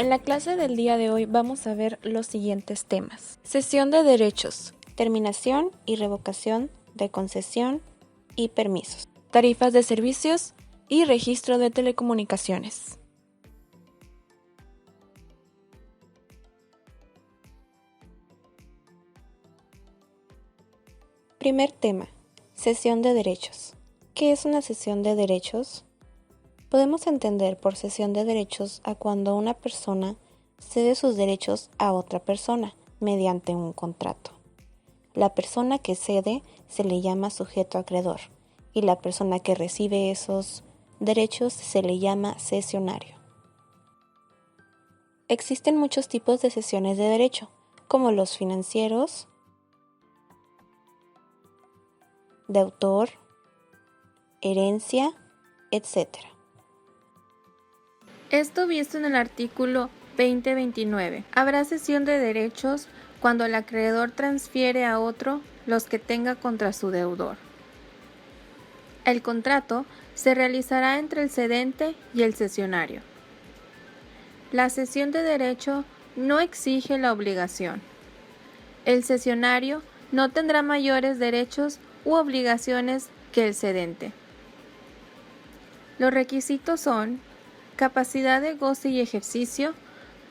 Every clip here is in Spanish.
En la clase del día de hoy vamos a ver los siguientes temas. Cesión de derechos, terminación y revocación de concesión y permisos, tarifas de servicios y registro de telecomunicaciones. Primer tema, cesión de derechos. ¿Qué es una cesión de derechos? Podemos entender por cesión de derechos a cuando una persona cede sus derechos a otra persona mediante un contrato. La persona que cede se le llama sujeto acreedor y la persona que recibe esos derechos se le llama cesionario. Existen muchos tipos de cesiones de derecho, como los financieros, de autor, herencia, etc. Esto visto en el artículo 2029. Habrá cesión de derechos cuando el acreedor transfiere a otro los que tenga contra su deudor. El contrato se realizará entre el cedente y el cesionario. La cesión de derecho no exige la obligación. El cesionario no tendrá mayores derechos u obligaciones que el cedente. Los requisitos son capacidad de goce y ejercicio,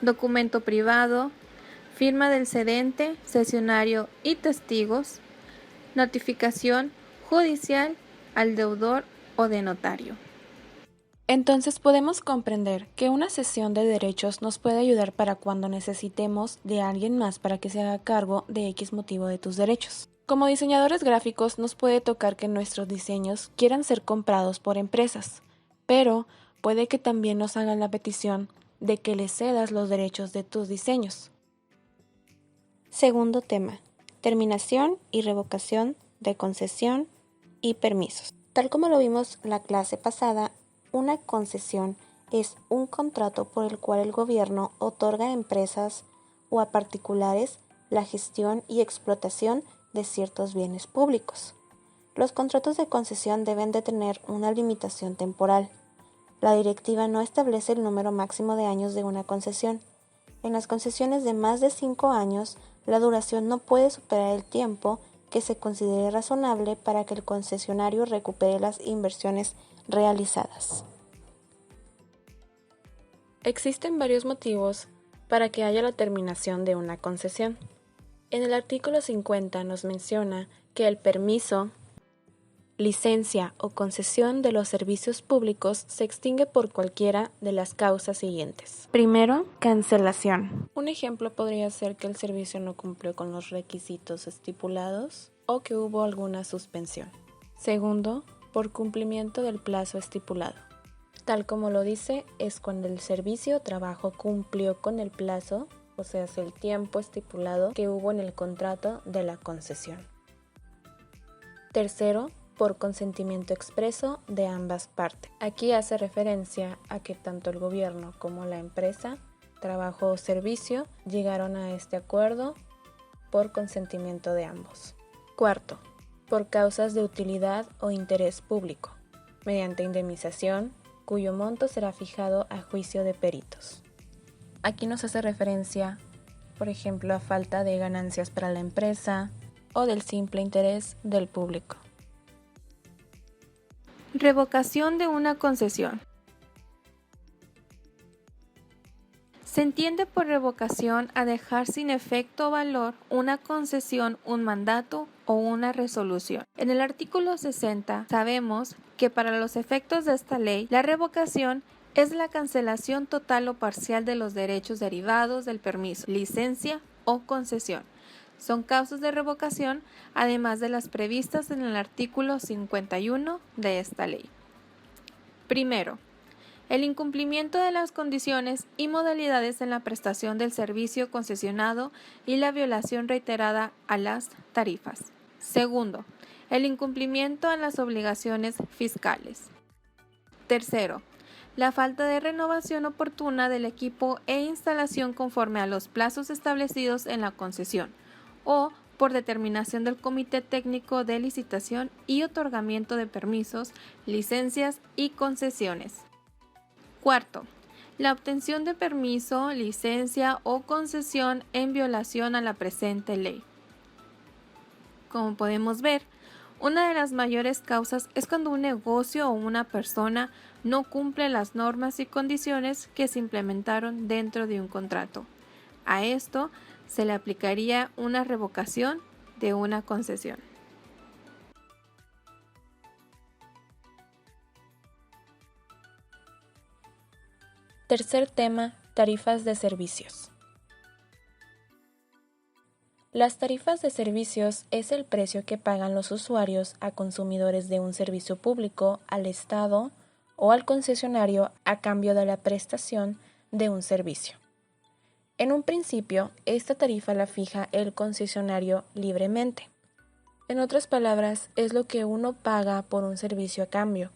documento privado, firma del cedente, cesionario y testigos, notificación judicial al deudor o de notario. Entonces podemos comprender que una cesión de derechos nos puede ayudar para cuando necesitemos de alguien más para que se haga cargo de X motivo de tus derechos. Como diseñadores gráficos nos puede tocar que nuestros diseños quieran ser comprados por empresas, pero puede que también nos hagan la petición de que les cedas los derechos de tus diseños. Segundo tema, terminación y revocación de concesión y permisos. Tal como lo vimos la clase pasada, una concesión es un contrato por el cual el gobierno otorga a empresas o a particulares la gestión y explotación de ciertos bienes públicos. Los contratos de concesión deben de tener una limitación temporal. La directiva no establece el número máximo de años de una concesión. En las concesiones de más de 5 años, la duración no puede superar el tiempo que se considere razonable para que el concesionario recupere las inversiones realizadas. Existen varios motivos para que haya la terminación de una concesión. En el artículo 50 nos menciona que el permiso, licencia o concesión de los servicios públicos se extingue por cualquiera de las causas siguientes. Primero, cancelación. Un ejemplo podría ser que el servicio no cumplió con los requisitos estipulados o que hubo alguna suspensión. Segundo, por cumplimiento del plazo estipulado. Tal como lo dice, es cuando el servicio o trabajo cumplió con el plazo, o sea, es el tiempo estipulado que hubo en el contrato de la concesión. Tercero, por consentimiento expreso de ambas partes. Aquí hace referencia a que tanto el gobierno como la empresa, trabajo o servicio, llegaron a este acuerdo por consentimiento de ambos. Cuarto, por causas de utilidad o interés público, mediante indemnización, cuyo monto será fijado a juicio de peritos. Aquí nos hace referencia, por ejemplo, a falta de ganancias para la empresa o del simple interés del público. Revocación de una concesión. Se entiende por revocación a dejar sin efecto o valor una concesión, un mandato o una resolución. En el artículo 60 sabemos que para los efectos de esta ley, la revocación es la cancelación total o parcial de los derechos derivados del permiso, licencia o concesión. Son causas de revocación, además de las previstas en el artículo 51 de esta ley. Primero, el incumplimiento de las condiciones y modalidades en la prestación del servicio concesionado y la violación reiterada a las tarifas. Segundo, el incumplimiento a las obligaciones fiscales. Tercero, la falta de renovación oportuna del equipo e instalación conforme a los plazos establecidos en la concesión o por determinación del Comité Técnico de Licitación y Otorgamiento de Permisos, Licencias y Concesiones. Cuarto, la obtención de permiso, licencia o concesión en violación a la presente ley. Como podemos ver, una de las mayores causas es cuando un negocio o una persona no cumple las normas y condiciones que se implementaron dentro de un contrato. A esto se le aplicaría una revocación de una concesión. Tercer tema, tarifas de servicios. Las tarifas de servicios es el precio que pagan los usuarios a consumidores de un servicio público, al Estado o al concesionario a cambio de la prestación de un servicio. En un principio, esta tarifa la fija el concesionario libremente. En otras palabras, es lo que uno paga por un servicio a cambio,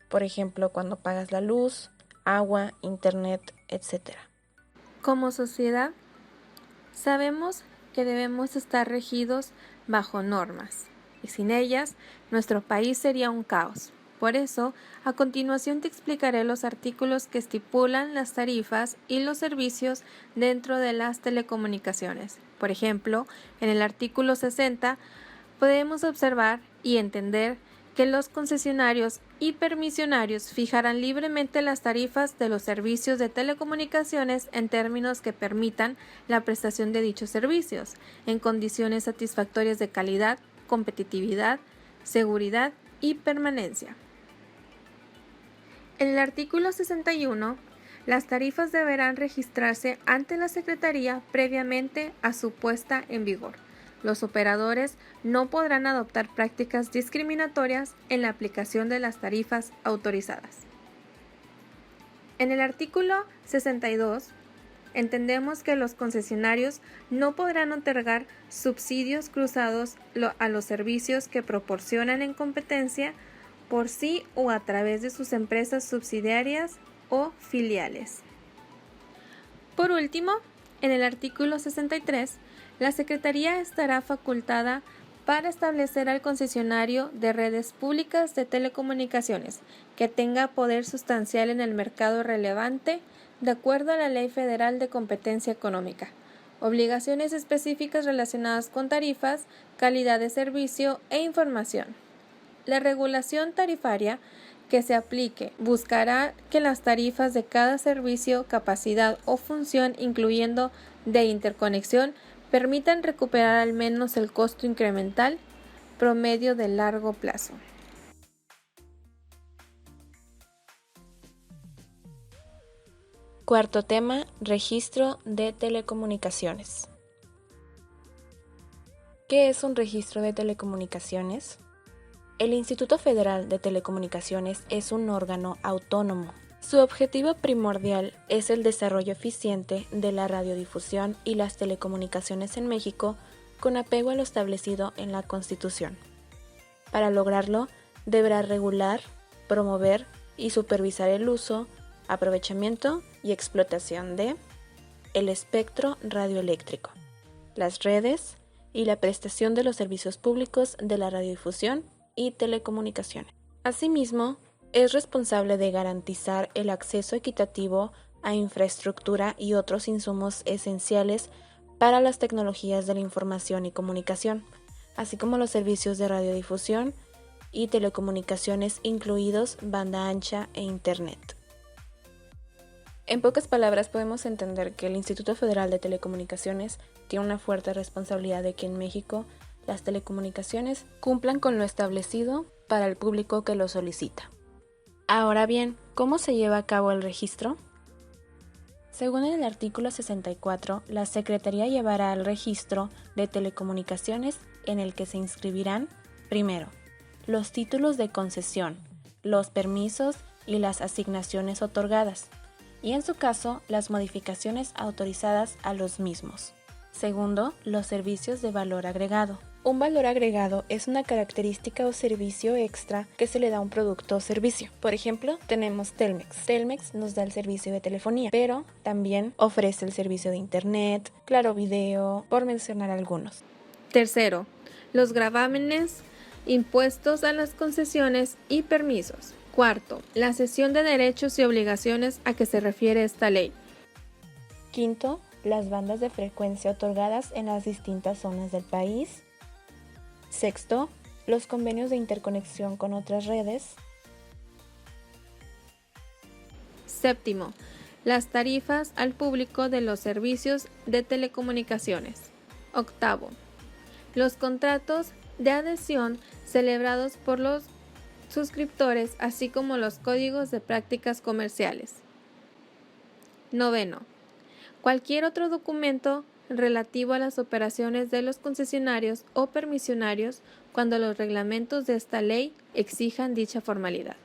por ejemplo, cuando pagas la luz, agua, internet, etc. Como sociedad, sabemos que debemos estar regidos bajo normas, y sin ellas, nuestro país sería un caos. Por eso, a continuación te explicaré los artículos que estipulan las tarifas y los servicios dentro de las telecomunicaciones. Por ejemplo, en el artículo 60 podemos observar y entender que los concesionarios y permisionarios fijarán libremente las tarifas de los servicios de telecomunicaciones en términos que permitan la prestación de dichos servicios, en condiciones satisfactorias de calidad, competitividad, seguridad y permanencia. En el artículo 61, las tarifas deberán registrarse ante la Secretaría previamente a su puesta en vigor. Los operadores no podrán adoptar prácticas discriminatorias en la aplicación de las tarifas autorizadas. En el artículo 62, entendemos que los concesionarios no podrán otorgar subsidios cruzados a los servicios que proporcionan en competencia por sí o a través de sus empresas subsidiarias o filiales. Por último, en el artículo 63, la Secretaría estará facultada para establecer al concesionario de redes públicas de telecomunicaciones que tenga poder sustancial en el mercado relevante de acuerdo a la Ley Federal de Competencia Económica, obligaciones específicas relacionadas con tarifas, calidad de servicio e información. La regulación tarifaria que se aplique buscará que las tarifas de cada servicio, capacidad o función, incluyendo de interconexión, permitan recuperar al menos el costo incremental promedio de largo plazo. Cuarto tema, registro de telecomunicaciones. ¿Qué es un registro de telecomunicaciones? El Instituto Federal de Telecomunicaciones es un órgano autónomo. Su objetivo primordial es el desarrollo eficiente de la radiodifusión y las telecomunicaciones en México con apego a lo establecido en la Constitución. Para lograrlo, deberá regular, promover y supervisar el uso, aprovechamiento y explotación de el espectro radioeléctrico, las redes y la prestación de los servicios públicos de la radiodifusión y telecomunicaciones. Asimismo, es responsable de garantizar el acceso equitativo a infraestructura y otros insumos esenciales para las tecnologías de la información y comunicación, así como los servicios de radiodifusión y telecomunicaciones, incluidos banda ancha e Internet. En pocas palabras, podemos entender que el Instituto Federal de Telecomunicaciones tiene una fuerte responsabilidad de que en México las telecomunicaciones cumplan con lo establecido para el público que lo solicita. Ahora bien, ¿cómo se lleva a cabo el registro? Según el artículo 64, la Secretaría llevará el registro de telecomunicaciones en el que se inscribirán, primero, los títulos de concesión, los permisos y las asignaciones otorgadas, y en su caso, las modificaciones autorizadas a los mismos. Segundo, los servicios de valor agregado. Un valor agregado es una característica o servicio extra que se le da a un producto o servicio. Por ejemplo, tenemos Telmex. Telmex nos da el servicio de telefonía, pero también ofrece el servicio de internet, Claro Video, por mencionar algunos. Tercero, los gravámenes, impuestos a las concesiones y permisos. Cuarto, la cesión de derechos y obligaciones a que se refiere esta ley. Quinto, las bandas de frecuencia otorgadas en las distintas zonas del país. Sexto, los convenios de interconexión con otras redes. Séptimo, las tarifas al público de los servicios de telecomunicaciones. Octavo, los contratos de adhesión celebrados por los suscriptores, así como los códigos de prácticas comerciales. Noveno, cualquier otro documento relativo a las operaciones de los concesionarios o permisionarios cuando los reglamentos de esta ley exijan dicha formalidad.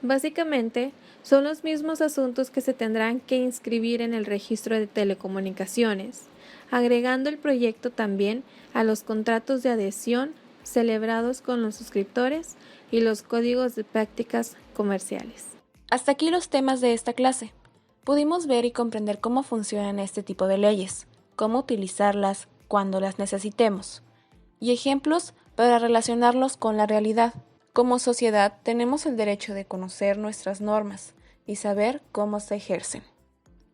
Básicamente, son los mismos asuntos que se tendrán que inscribir en el registro de telecomunicaciones, agregando el proyecto también a los contratos de adhesión celebrados con los suscriptores y los códigos de prácticas comerciales. Hasta aquí los temas de esta clase. Pudimos ver y comprender cómo funcionan este tipo de leyes, cómo utilizarlas cuando las necesitemos, y ejemplos para relacionarlos con la realidad. Como sociedad tenemos el derecho de conocer nuestras normas y saber cómo se ejercen.